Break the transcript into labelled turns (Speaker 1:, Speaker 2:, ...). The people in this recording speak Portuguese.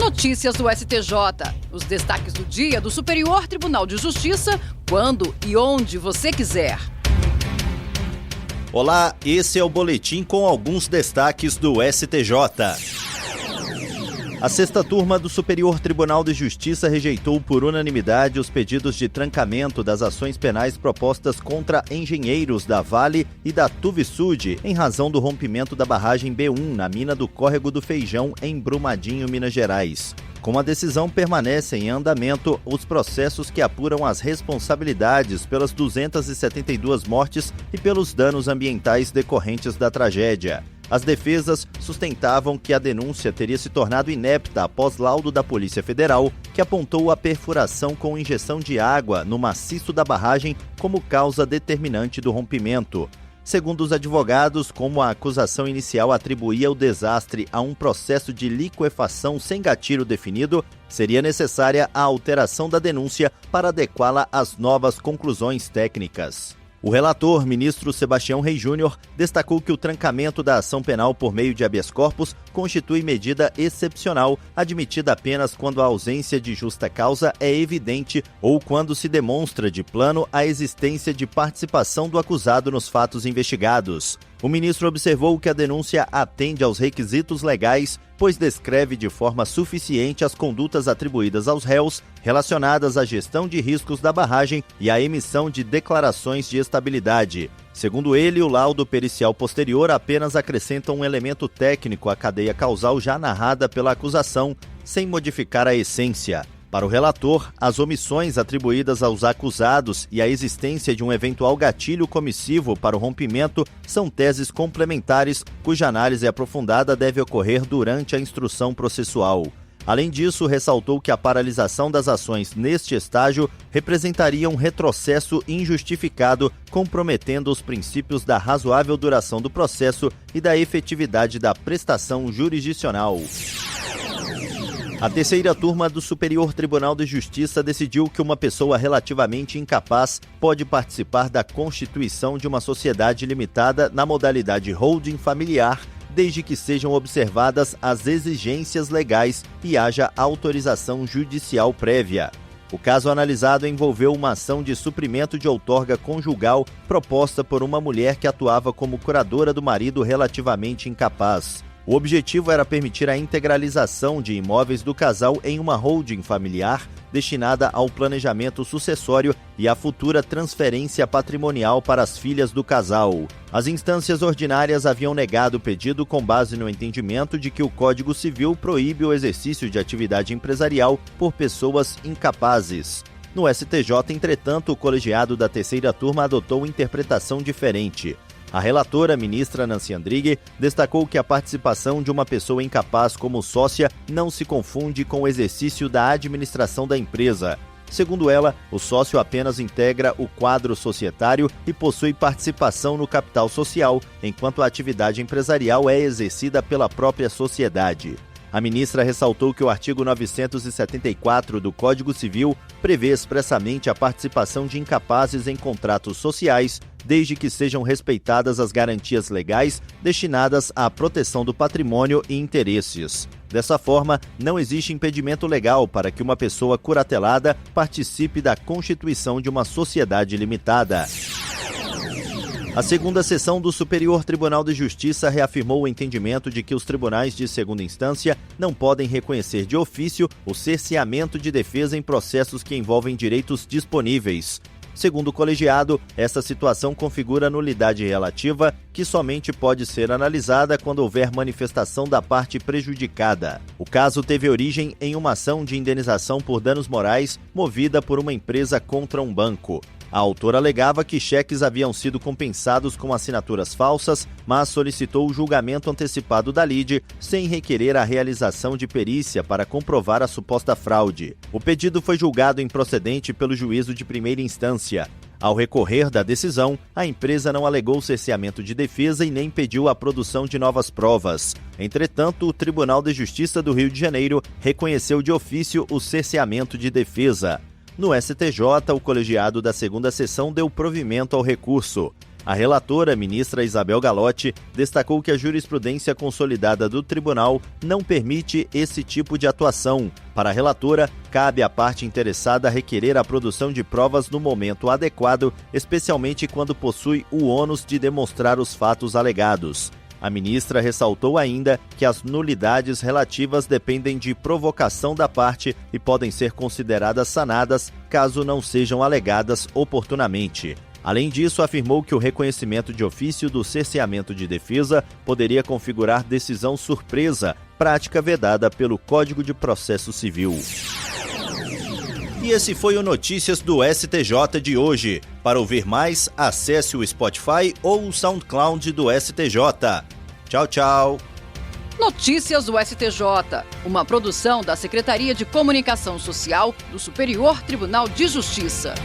Speaker 1: Notícias do STJ. Os destaques do dia do Superior Tribunal de Justiça, quando e onde você quiser.
Speaker 2: Olá, esse é o boletim com alguns destaques do STJ. A sexta turma do Superior Tribunal de Justiça rejeitou por unanimidade os pedidos de trancamento das ações penais propostas contra engenheiros da Vale e da Tuvisud em razão do rompimento da barragem B1 na mina do Córrego do Feijão, em Brumadinho, Minas Gerais. Com a decisão, permanecem em andamento os processos que apuram as responsabilidades pelas 272 mortes e pelos danos ambientais decorrentes da tragédia. As defesas sustentavam que a denúncia teria se tornado inepta após laudo da Polícia Federal, que apontou a perfuração com injeção de água no maciço da barragem como causa determinante do rompimento. Segundo os advogados, como a acusação inicial atribuía o desastre a um processo de liquefação sem gatilho definido, seria necessária a alteração da denúncia para adequá-la às novas conclusões técnicas. O relator, ministro Sebastião Reis Júnior, destacou que o trancamento da ação penal por meio de habeas corpus constitui medida excepcional, admitida apenas quando a ausência de justa causa é evidente ou quando se demonstra de plano a existência de participação do acusado nos fatos investigados. O ministro observou que a denúncia atende aos requisitos legais, pois descreve de forma suficiente as condutas atribuídas aos réus relacionadas à gestão de riscos da barragem e à emissão de declarações de estabilidade. Segundo ele, o laudo pericial posterior apenas acrescenta um elemento técnico à cadeia causal já narrada pela acusação, sem modificar a essência. Para o relator, as omissões atribuídas aos acusados e a existência de um eventual gatilho comissivo para o rompimento são teses complementares, cuja análise aprofundada deve ocorrer durante a instrução processual. Além disso, ressaltou que a paralisação das ações neste estágio representaria um retrocesso injustificado, comprometendo os princípios da razoável duração do processo e da efetividade da prestação jurisdicional. A terceira turma do Superior Tribunal de Justiça decidiu que uma pessoa relativamente incapaz pode participar da constituição de uma sociedade limitada na modalidade holding familiar, desde que sejam observadas as exigências legais e haja autorização judicial prévia. O caso analisado envolveu uma ação de suprimento de outorga conjugal proposta por uma mulher que atuava como curadora do marido relativamente incapaz. O objetivo era permitir a integralização de imóveis do casal em uma holding familiar destinada ao planejamento sucessório e à futura transferência patrimonial para as filhas do casal. As instâncias ordinárias haviam negado o pedido com base no entendimento de que o Código Civil proíbe o exercício de atividade empresarial por pessoas incapazes. No STJ, entretanto, o colegiado da terceira turma adotou interpretação diferente. A relatora, ministra Nancy Andrighi, destacou que a participação de uma pessoa incapaz como sócia não se confunde com o exercício da administração da empresa. Segundo ela, o sócio apenas integra o quadro societário e possui participação no capital social, enquanto a atividade empresarial é exercida pela própria sociedade. A ministra ressaltou que o artigo 974 do Código Civil prevê expressamente a participação de incapazes em contratos sociais, desde que sejam respeitadas as garantias legais destinadas à proteção do patrimônio e interesses. Dessa forma, não existe impedimento legal para que uma pessoa curatelada participe da constituição de uma sociedade limitada. A segunda sessão do Superior Tribunal de Justiça reafirmou o entendimento de que os tribunais de segunda instância não podem reconhecer de ofício o cerceamento de defesa em processos que envolvem direitos disponíveis. Segundo o colegiado, essa situação configura nulidade relativa que somente pode ser analisada quando houver manifestação da parte prejudicada. O caso teve origem em uma ação de indenização por danos morais movida por uma empresa contra um banco. A autora alegava que cheques haviam sido compensados com assinaturas falsas, mas solicitou o julgamento antecipado da lide, sem requerer a realização de perícia para comprovar a suposta fraude. O pedido foi julgado improcedente pelo juízo de primeira instância. Ao recorrer da decisão, a empresa não alegou cerceamento de defesa e nem pediu a produção de novas provas. Entretanto, o Tribunal de Justiça do Rio de Janeiro reconheceu de ofício o cerceamento de defesa. No STJ, o colegiado da segunda sessão deu provimento ao recurso. A relatora, ministra Isabel Galotti, destacou que a jurisprudência consolidada do tribunal não permite esse tipo de atuação. Para a relatora, cabe à parte interessada requerer a produção de provas no momento adequado, especialmente quando possui o ônus de demonstrar os fatos alegados. A ministra ressaltou ainda que as nulidades relativas dependem de provocação da parte e podem ser consideradas sanadas caso não sejam alegadas oportunamente. Além disso, afirmou que o reconhecimento de ofício do cerceamento de defesa poderia configurar decisão surpresa, prática vedada pelo Código de Processo Civil. E esse foi o Notícias do STJ de hoje. Para ouvir mais, acesse o Spotify ou o SoundCloud do STJ. Tchau, tchau.
Speaker 1: Notícias do STJ, uma produção da Secretaria de Comunicação Social do Superior Tribunal de Justiça.